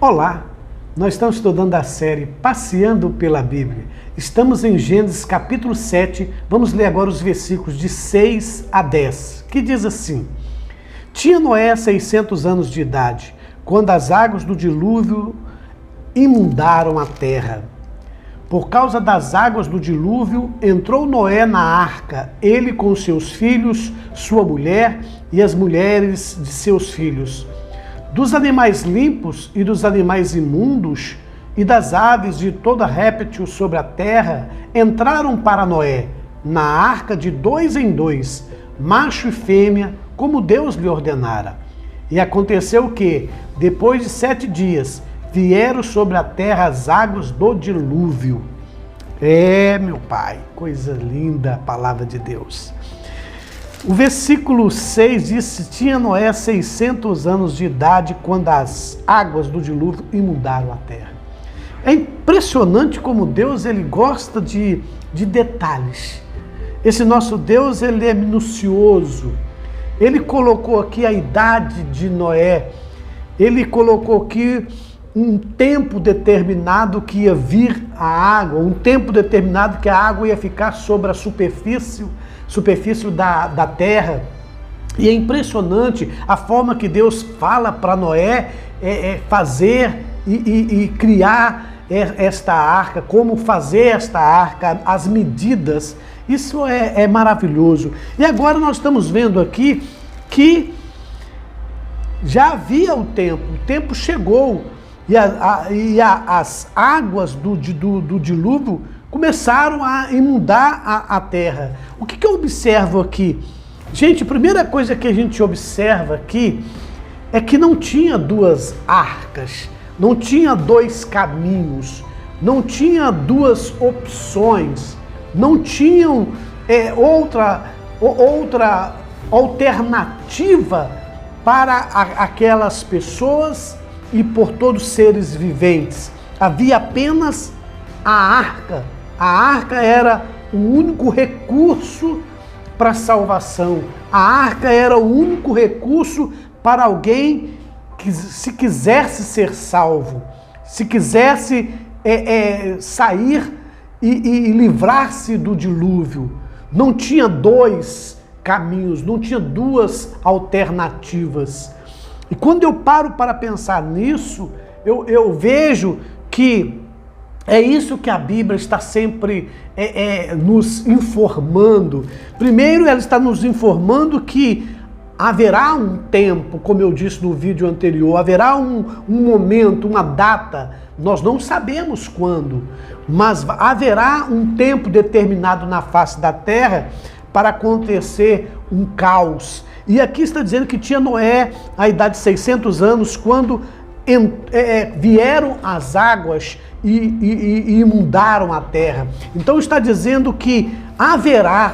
Olá, nós estamos estudando a série Passeando pela Bíblia. Estamos em Gênesis capítulo 7, vamos ler agora os versículos de 6 a 10, que diz assim: Tinha Noé 600 anos de idade, quando as águas do dilúvio inundaram a terra. Por causa das águas do dilúvio, entrou Noé na arca, ele com seus filhos, sua mulher e as mulheres de seus filhos. Dos animais limpos e dos animais imundos, e das aves de toda réptil sobre a terra, entraram para Noé, na arca de 2 em 2, macho e fêmea, como Deus lhe ordenara. E aconteceu que, depois de 7 dias, vieram sobre a terra as águas do dilúvio. Meu pai, coisa linda a palavra de Deus. O versículo 6 diz: Tinha Noé 600 anos de idade quando as águas do dilúvio inundaram a terra. É impressionante como Deus ele gosta de detalhes. Esse nosso Deus ele é minucioso. Ele colocou aqui a idade de Noé. Ele colocou aqui um tempo determinado que ia vir a água, um tempo determinado que a água ia ficar sobre a superfície da terra. E é impressionante a forma que Deus fala para Noé fazer e criar esta arca, como fazer esta arca, as medidas. Isso é maravilhoso. E agora nós estamos vendo aqui que já havia o tempo chegou e as águas do dilúvio começaram a inundar a terra. O que eu observo aqui? Gente, a primeira coisa que a gente observa aqui é que não tinha 2 arcas, não tinha 2 caminhos, não tinha 2 opções, não tinham outra alternativa para aquelas pessoas e por todos os seres viventes. Havia apenas a arca. A arca era o único recurso para a salvação. A arca era o único recurso para alguém que, se quisesse ser salvo, se quisesse sair e livrar-se do dilúvio. Não tinha 2 caminhos, não tinha 2 alternativas. E quando eu paro para pensar nisso, eu vejo que é isso que a Bíblia está sempre nos informando. Primeiro, ela está nos informando que haverá um tempo, como eu disse no vídeo anterior, haverá um momento, uma data, nós não sabemos quando, mas haverá um tempo determinado na face da terra para acontecer um caos. E aqui está dizendo que tinha Noé a idade de 600 anos quando vieram as águas e inundaram a terra. Então está dizendo que haverá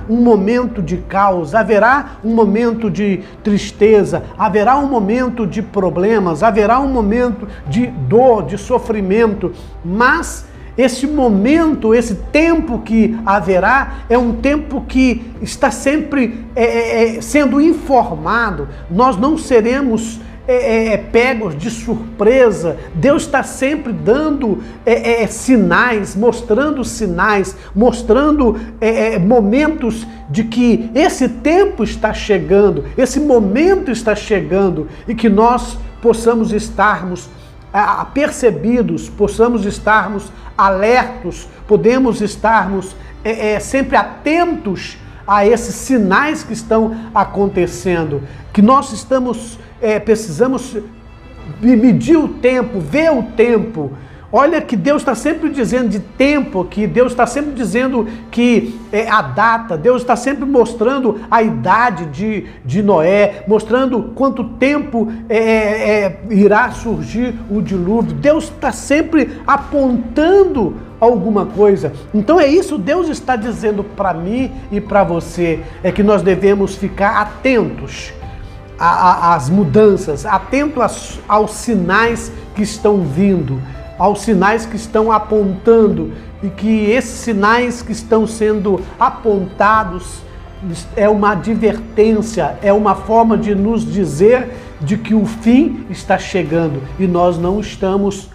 um momento de caos, haverá um momento de tristeza, haverá um momento de problemas, haverá um momento de dor, de sofrimento, mas esse momento, esse tempo que haverá, é um tempo que está sempre sendo informado. Nós não seremos pegos de surpresa. Deus está sempre dando sinais, mostrando momentos de que esse tempo está chegando, esse momento está chegando, e que nós possamos estarmos apercebidos, possamos estarmos alertos, podemos estarmos sempre atentos a esses sinais que estão acontecendo, que nós precisamos medir o tempo, ver o tempo. Olha que Deus está sempre dizendo de tempo aqui, Deus está sempre dizendo que a data, Deus está sempre mostrando a idade de Noé, mostrando quanto tempo irá surgir o dilúvio. Deus está sempre apontando alguma coisa. Então é isso que Deus está dizendo para mim e para você, é que nós devemos ficar atentos às mudanças, atentos aos sinais que estão vindo, aos sinais que estão apontando, e que esses sinais que estão sendo apontados é uma advertência, é uma forma de nos dizer de que o fim está chegando e nós não estamos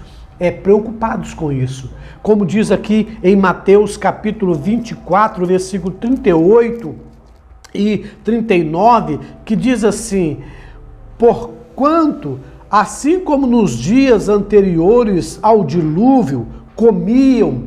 preocupados com isso. Como diz aqui em Mateus capítulo 24, versículo 38 e 39, que diz assim: porquanto, assim como nos dias anteriores ao dilúvio, comiam,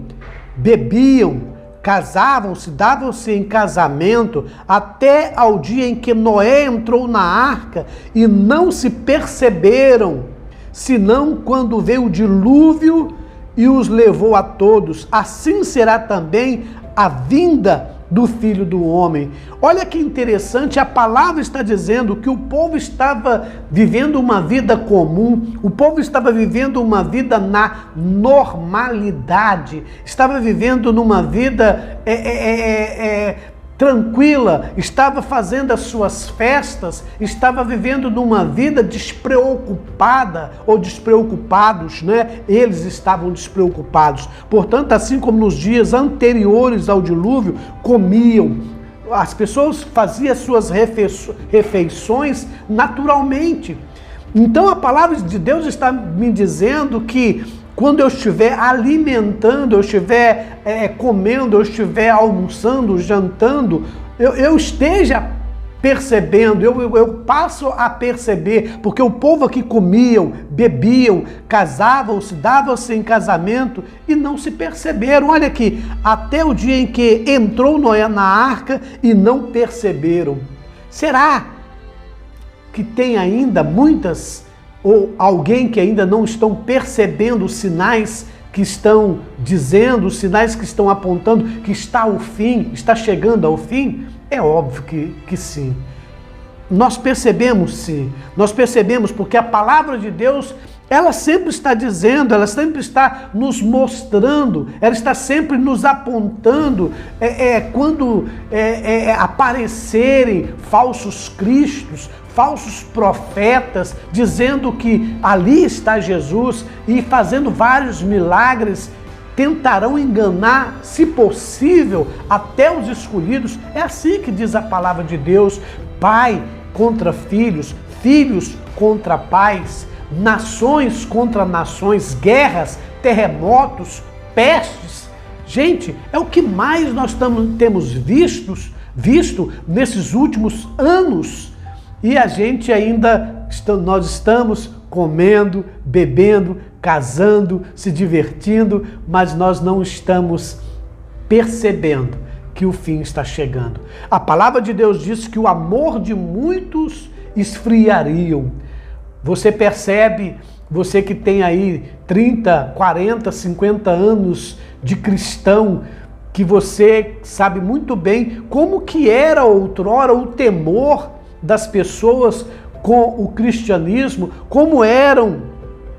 bebiam, casavam-se, davam-se em casamento, até ao dia em que Noé entrou na arca, e não se perceberam, senão quando veio o dilúvio e os levou a todos. Assim será também a vinda do Filho do Homem. Olha que interessante, a palavra está dizendo que o povo estava vivendo uma vida comum, o povo estava vivendo uma vida na normalidade, estava vivendo numa vida tranquila, estava fazendo as suas festas, estava vivendo numa vida despreocupada ou despreocupados, né? Eles estavam despreocupados. Portanto, assim como nos dias anteriores ao dilúvio, comiam. As pessoas faziam as suas refeições naturalmente. Então a palavra de Deus está me dizendo que quando eu estiver alimentando, eu estiver comendo, eu estiver almoçando, jantando, eu esteja percebendo, eu passo a perceber, porque o povo aqui comiam, bebiam, casavam-se, davam-se em casamento e não se perceberam. Olha aqui, até o dia em que entrou Noé na arca e não perceberam. Será que tem ainda muitas ou alguém que ainda não estão percebendo os sinais que estão dizendo, os sinais que estão apontando que está ao fim, está chegando ao fim? É óbvio que sim. Nós percebemos sim, nós percebemos porque a palavra de Deus, ela sempre está dizendo, ela sempre está nos mostrando, ela está sempre nos apontando quando aparecerem falsos cristos, falsos profetas, dizendo que ali está Jesus e fazendo vários milagres, tentarão enganar, se possível, até os escolhidos. É assim que diz a palavra de Deus: pai contra filhos, filhos contra pais, nações contra nações, guerras, terremotos, pestes. Gente, é o que mais nós temos visto nesses últimos anos. E a gente ainda, nós estamos comendo, bebendo, casando, se divertindo, mas nós não estamos percebendo que o fim está chegando. A palavra de Deus diz que o amor de muitos esfriariam. Você percebe, você que tem aí 30, 40, 50 anos de cristão, que você sabe muito bem como que era outrora o temor das pessoas com o cristianismo, como eram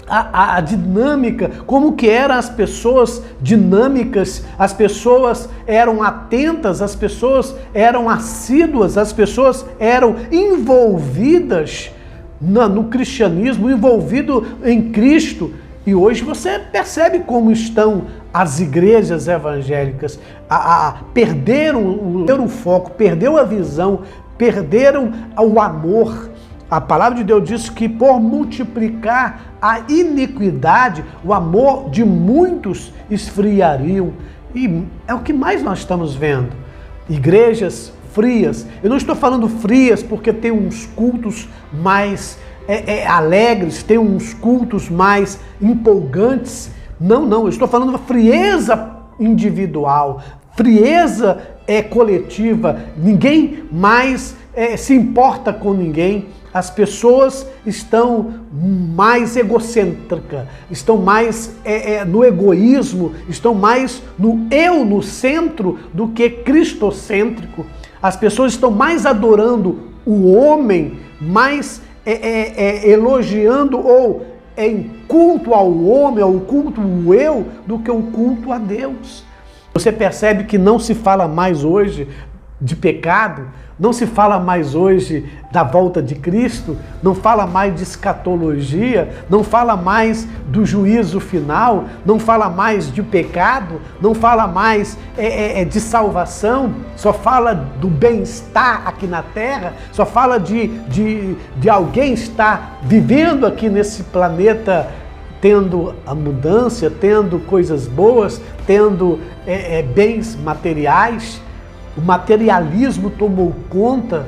a dinâmica, como que eram as pessoas dinâmicas, as pessoas eram atentas, as pessoas eram assíduas, as pessoas eram envolvidas no cristianismo, envolvido em Cristo. E hoje você percebe como estão as igrejas evangélicas, perderam o foco, perdeu a visão, perderam o amor. A palavra de Deus diz que por multiplicar a iniquidade, o amor de muitos esfriariam. E é o que mais nós estamos vendo. Igrejas frias. Eu não estou falando frias porque tem uns cultos mais alegres, tem uns cultos mais empolgantes. Não, eu estou falando de frieza individual, frieza coletiva. Ninguém mais se importa com ninguém. As pessoas estão mais egocêntricas, estão mais no egoísmo, estão mais no eu no centro do que cristocêntrico. As pessoas estão mais adorando o homem, mais elogiando ou em culto ao homem, ao culto ao eu, do que o culto a Deus. Você percebe que não se fala mais hoje de pecado, não se fala mais hoje da volta de Cristo, não fala mais de escatologia, não fala mais do juízo final, não fala mais de pecado, não fala mais de salvação, só fala do bem-estar aqui na terra, só fala de alguém estar vivendo aqui nesse planeta, tendo abundância, tendo coisas boas, tendo bens materiais. O materialismo tomou conta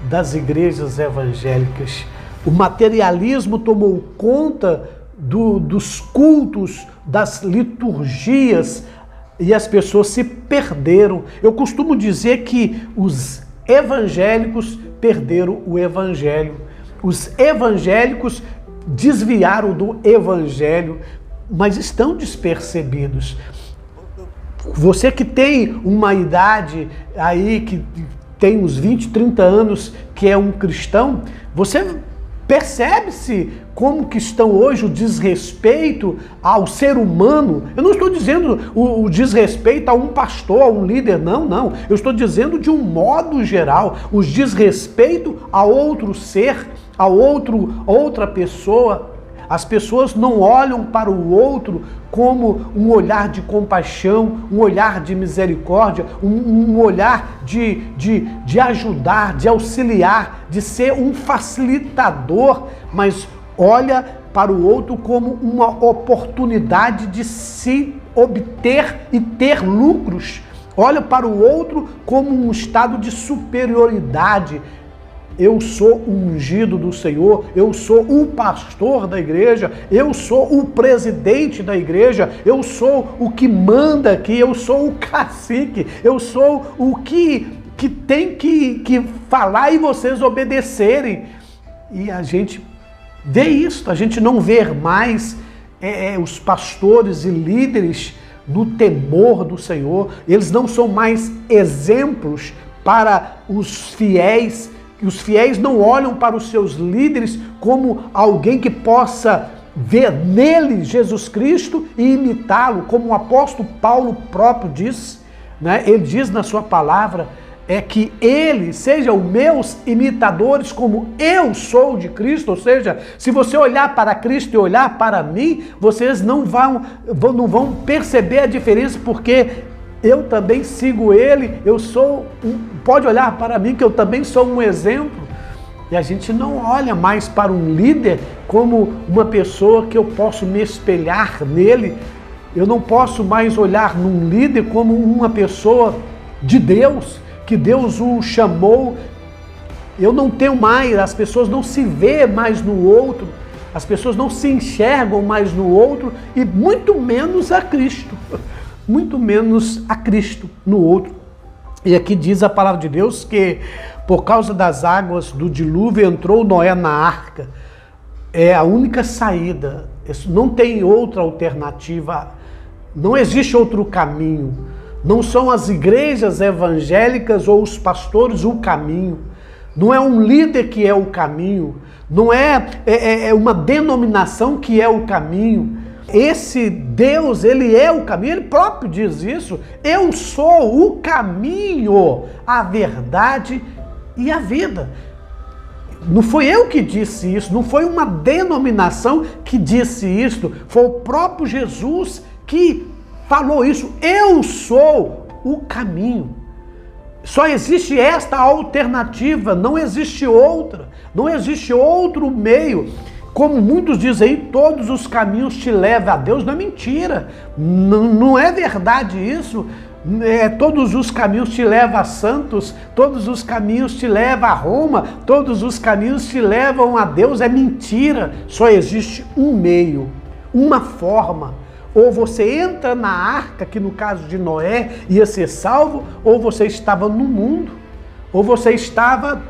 das igrejas evangélicas. O materialismo tomou conta dos cultos, das liturgias, e as pessoas se perderam. Eu costumo dizer que os evangélicos perderam o evangelho. Os evangélicos desviaram do evangelho, mas estão despercebidos. Você que tem uma idade aí, que tem uns 20, 30 anos, que é um cristão, você percebe-se como que estão hoje o desrespeito ao ser humano. Eu não estou dizendo o desrespeito a um pastor, a um líder, não. Eu estou dizendo de um modo geral, o desrespeito a outro ser, a outra pessoa. As pessoas não olham para o outro como um olhar de compaixão, um olhar de misericórdia, um olhar de ajudar, de auxiliar, de ser um facilitador, mas olha para o outro como uma oportunidade de se obter e ter lucros. Olha para o outro como um estado de superioridade. Eu sou o ungido do Senhor, eu sou o pastor da igreja, eu sou o presidente da igreja, eu sou o que manda aqui, eu sou o cacique, eu sou o que tem que falar e vocês obedecerem. E a gente vê isso, a gente não vê mais os pastores e líderes no temor do Senhor, eles não são mais exemplos para os fiéis. E os fiéis não olham para os seus líderes como alguém que possa ver nele Jesus Cristo e imitá-lo, como o apóstolo Paulo próprio diz, né? Ele diz na sua palavra, que eles sejam meus imitadores como eu sou de Cristo. Ou seja, se você olhar para Cristo e olhar para mim, vocês não vão perceber a diferença, porque eu também sigo ele, pode olhar para mim que eu também sou um exemplo. E a gente não olha mais para um líder como uma pessoa que eu posso me espelhar nele. Eu não posso mais olhar num líder como uma pessoa de Deus, que Deus o chamou. Eu não tenho mais, as pessoas não se vê mais no outro, as pessoas não se enxergam mais no outro, e muito menos a Cristo. Muito menos a Cristo no outro. E aqui diz a palavra de Deus que por causa das águas do dilúvio entrou Noé na arca. É a única saída. Não tem outra alternativa. Não existe outro caminho. Não são as igrejas evangélicas ou os pastores o caminho. Não é um líder que é o caminho. Não é uma denominação que é o caminho. Esse Deus, ele é o caminho, ele próprio diz isso. Eu sou o caminho, a verdade e a vida. Não foi eu que disse isso, não foi uma denominação que disse isso, foi o próprio Jesus que falou isso. Eu sou o caminho. Só existe esta alternativa, não existe outra, não existe outro meio. Como muitos dizem, todos os caminhos te levam a Deus. Não é mentira, não é verdade isso. Todos os caminhos te levam a santos, todos os caminhos te levam a Roma, todos os caminhos te levam a Deus. É mentira, só existe um meio, uma forma. Ou você entra na arca, que no caso de Noé ia ser salvo, ou você estava no mundo, ou você estava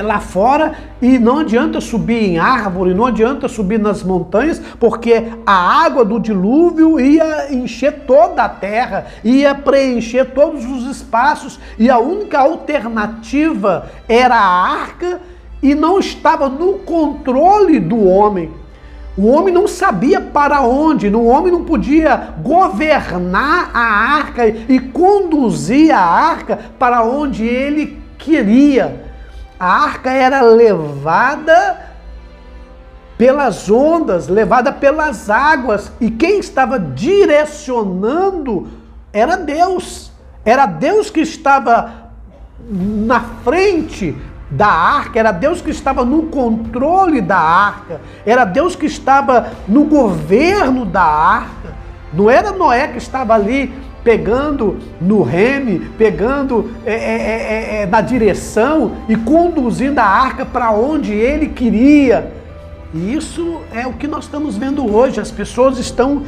lá fora, e não adianta subir em árvore, não adianta subir nas montanhas, porque a água do dilúvio ia encher toda a terra, ia preencher todos os espaços, e a única alternativa era a arca, e não estava no controle do homem. O homem não sabia para onde, o homem não podia governar a arca e conduzir a arca para onde ele queria. A arca era levada pelas ondas, levada pelas águas, e quem estava direcionando era Deus. Era Deus que estava na frente da arca, era Deus que estava no controle da arca, era Deus que estava no governo da arca. Não era Noé que estava ali pegando no reme, pegando na direção e conduzindo a arca para onde ele queria. E isso é o que nós estamos vendo hoje. As pessoas estão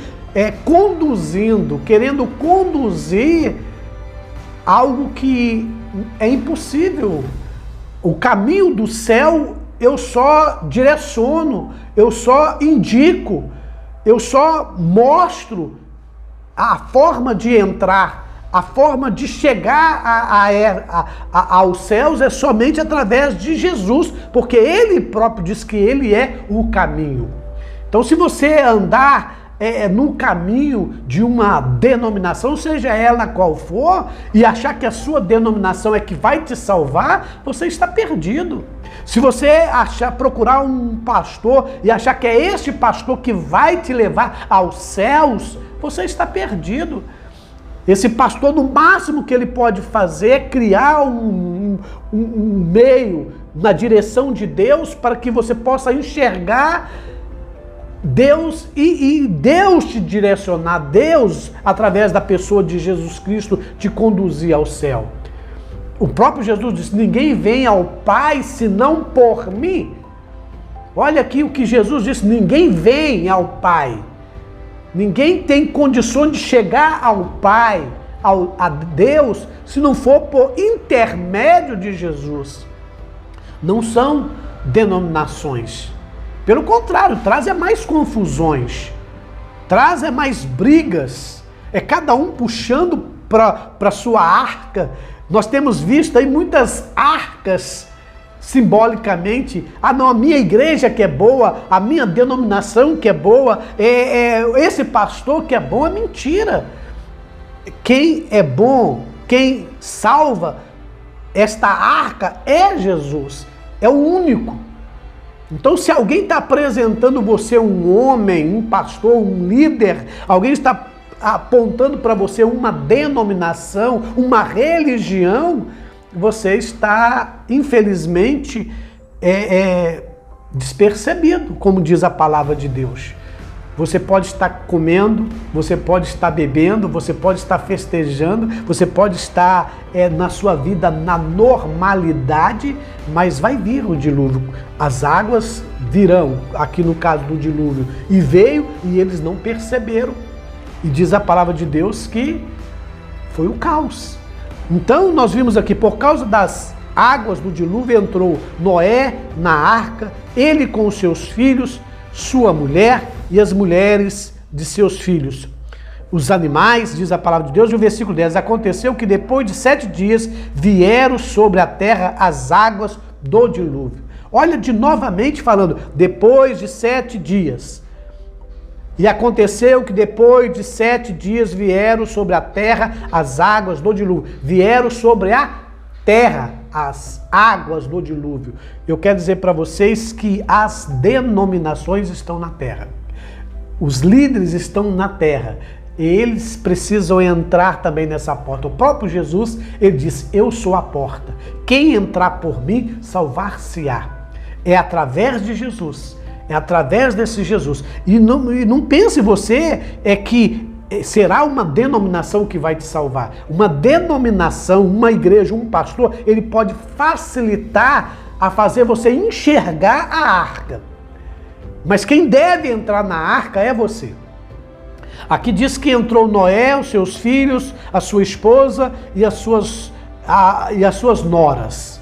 conduzindo, querendo conduzir algo que é impossível. O caminho do céu eu só direciono, eu só indico, eu só mostro a forma de entrar. A forma de chegar aos céus é somente através de Jesus, porque Ele próprio diz que Ele é o caminho. Então, se você andar no caminho de uma denominação, seja ela qual for, e achar que a sua denominação é que vai te salvar, você está perdido. Se você procurar um pastor e achar que é este pastor que vai te levar aos céus, você está perdido. Esse pastor, no máximo que ele pode fazer é criar um meio na direção de Deus para que você possa enxergar Deus e Deus te direcionar, Deus, através da pessoa de Jesus Cristo, te conduzir ao céu. O próprio Jesus disse: ninguém vem ao Pai senão por mim. Olha aqui o que Jesus disse: ninguém vem ao Pai. Ninguém tem condições de chegar ao Pai, a Deus, se não for por intermédio de Jesus. Não são denominações. Pelo contrário, traz mais confusões, traz mais brigas. É cada um puxando para a sua arca. Nós temos visto aí muitas arcas, simbolicamente. Ah, não, a minha igreja que é boa, a minha denominação que é boa, esse pastor que é bom, é mentira. Quem é bom, quem salva esta arca é Jesus, é o único. Então, se alguém está apresentando você um homem, um pastor, um líder, alguém está apontando para você uma denominação, uma religião, você está, infelizmente, despercebido, como diz a palavra de Deus. Você pode estar comendo, você pode estar bebendo, você pode estar festejando, você pode estar na sua vida na normalidade, mas vai vir o dilúvio. As águas virão, aqui no caso do dilúvio, e veio e eles não perceberam. E diz a palavra de Deus que foi o caos. Então nós vimos aqui, por causa das águas do dilúvio, entrou Noé na arca, ele com os seus filhos, sua mulher e as mulheres de seus filhos. Os animais, diz a palavra de Deus, e o versículo 10, aconteceu que depois de 7 dias vieram sobre a terra as águas do dilúvio. Olha de novamente falando, depois de 7 dias. E aconteceu que depois de 7 dias vieram sobre a terra as águas do dilúvio. Vieram sobre a terra as águas do dilúvio. Eu quero dizer para vocês que as denominações estão na terra. Os líderes estão na terra. Eles precisam entrar também nessa porta. O próprio Jesus, ele disse: eu sou a porta. Quem entrar por mim, salvar-se-á. É através de Jesus. É através desse Jesus. E não pense você que será uma denominação que vai te salvar. Uma denominação, uma igreja, um pastor, ele pode facilitar a fazer você enxergar a arca. Mas quem deve entrar na arca é você. Aqui diz que entrou Noé, os seus filhos, a sua esposa e as suas noras.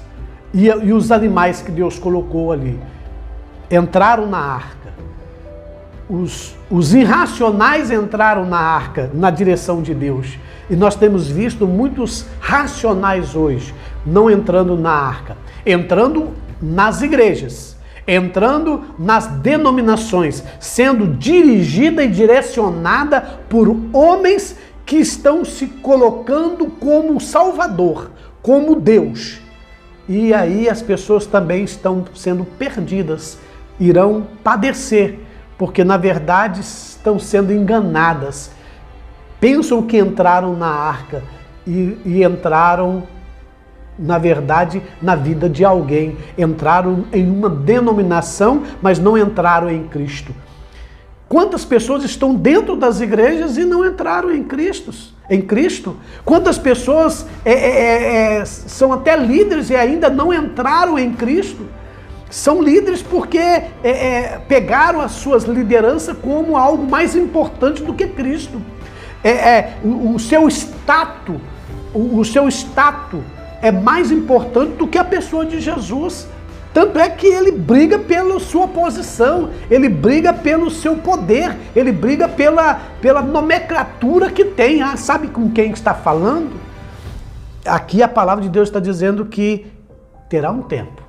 E os animais que Deus colocou ali. Entraram na arca. Os irracionais entraram na arca, na direção de Deus. E nós temos visto muitos racionais hoje não entrando na arca, entrando nas igrejas, entrando nas denominações, sendo dirigida e direcionada por homens que estão se colocando como Salvador, como Deus. e aí as pessoas também estão sendo perdidas, irão padecer, porque na verdade estão sendo enganadas. Pensam que entraram na arca e entraram, na verdade, na vida de alguém. Entraram em uma denominação, mas não entraram em Cristo. Quantas pessoas estão dentro das igrejas e não entraram em Cristo? Quantas pessoas são até líderes e ainda não entraram em Cristo? São líderes porque pegaram as suas lideranças como algo mais importante do que Cristo. O seu status é mais importante do que a pessoa de Jesus. Tanto é que ele briga pela sua posição, ele briga pelo seu poder, ele briga pela nomenclatura que tem. Ah, sabe com quem está falando? Aqui a palavra de Deus está dizendo que terá um tempo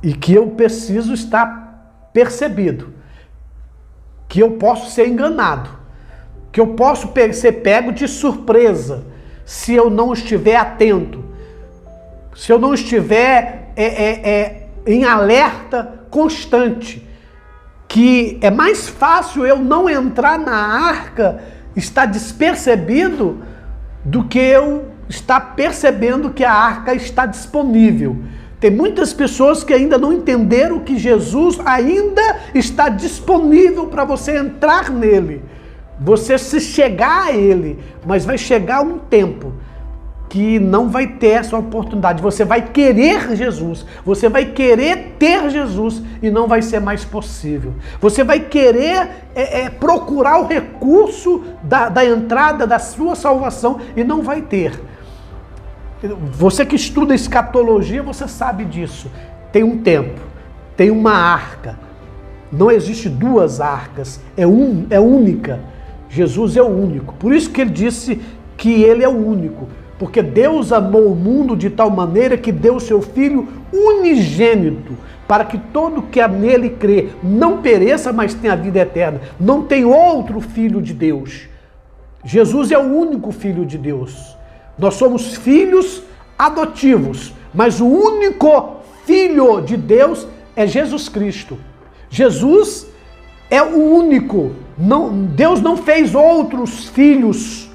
e que eu preciso estar percebido, que eu posso ser enganado, que eu posso ser pego de surpresa se eu não estiver atento, se eu não estiver em alerta constante, que é mais fácil eu não entrar na arca, estar despercebido, do que eu estar percebendo que a arca está disponível. Tem muitas pessoas que ainda não entenderam que Jesus ainda está disponível para você entrar nele, você se chegar a ele, mas vai chegar um tempo que não vai ter essa oportunidade. Você vai querer Jesus, você vai querer ter Jesus e não vai ser mais possível. Você vai querer procurar o recurso da entrada da sua salvação e não vai ter. Você que estuda escatologia, você sabe disso. Tem um tempo, tem uma arca. Não existe duas arcas, é única. Jesus é o único. Por isso que ele disse que ele é o único. Porque Deus amou o mundo de tal maneira que deu o seu Filho unigênito, para que todo que nele crê não pereça, mas tenha a vida eterna. Não tem outro Filho de Deus. Jesus é o único Filho de Deus. Nós somos filhos adotivos, mas o único Filho de Deus é Jesus Cristo. Jesus é o único. Deus não fez outros filhos.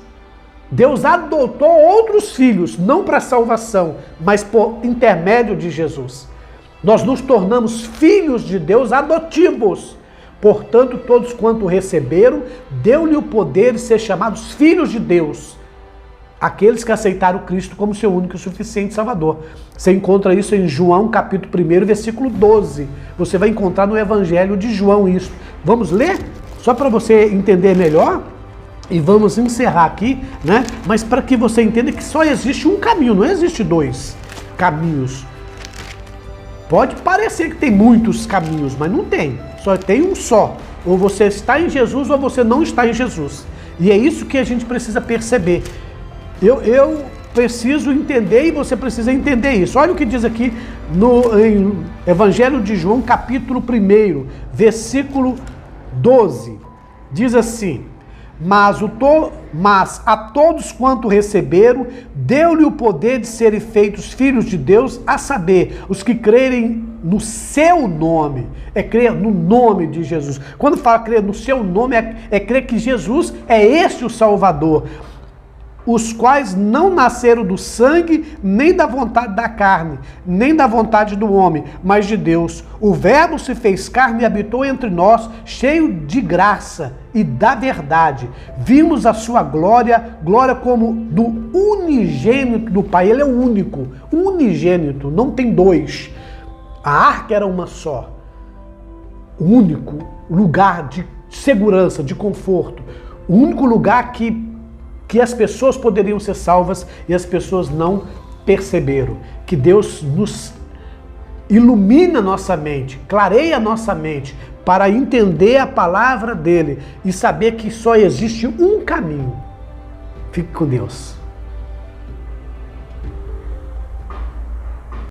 Deus adotou outros filhos, não para salvação, mas por intermédio de Jesus. Nós nos tornamos filhos de Deus adotivos. Portanto, todos quanto receberam, deu-lhe o poder de ser chamados filhos de Deus. Aqueles que aceitaram Cristo como seu único e suficiente Salvador. Você encontra isso em João capítulo 1, versículo 12. Você vai encontrar no Evangelho de João isso. Vamos ler? Só para você entender melhor. E vamos encerrar aqui, né? Mas para que você entenda que só existe um caminho, não existe dois caminhos. Pode parecer que tem muitos caminhos, mas não tem. Só tem um só. Ou você está em Jesus ou você não está em Jesus. E é isso que a gente precisa perceber. Eu preciso entender e você precisa entender isso. Olha o que diz aqui em Evangelho de João, capítulo 1, versículo 12. Diz assim: Mas a todos quanto receberam, deu-lhe o poder de serem feitos filhos de Deus, a saber, os que crerem no seu nome. É crer no nome de Jesus. Quando fala crer no seu nome, é crer que Jesus é esse o Salvador. Os quais não nasceram do sangue, nem da vontade da carne, nem da vontade do homem, mas de Deus. O Verbo se fez carne e habitou entre nós, cheio de graça e da verdade. Vimos a sua glória, glória como do unigênito do Pai. Ele é o único, unigênito, não tem dois. A arca era uma só. O único lugar de segurança, de conforto. O único lugar que as pessoas poderiam ser salvas e as pessoas não perceberam. Que Deus nos ilumina nossa mente, clareia nossa mente para entender a palavra dele e saber que só existe um caminho. Fique com Deus.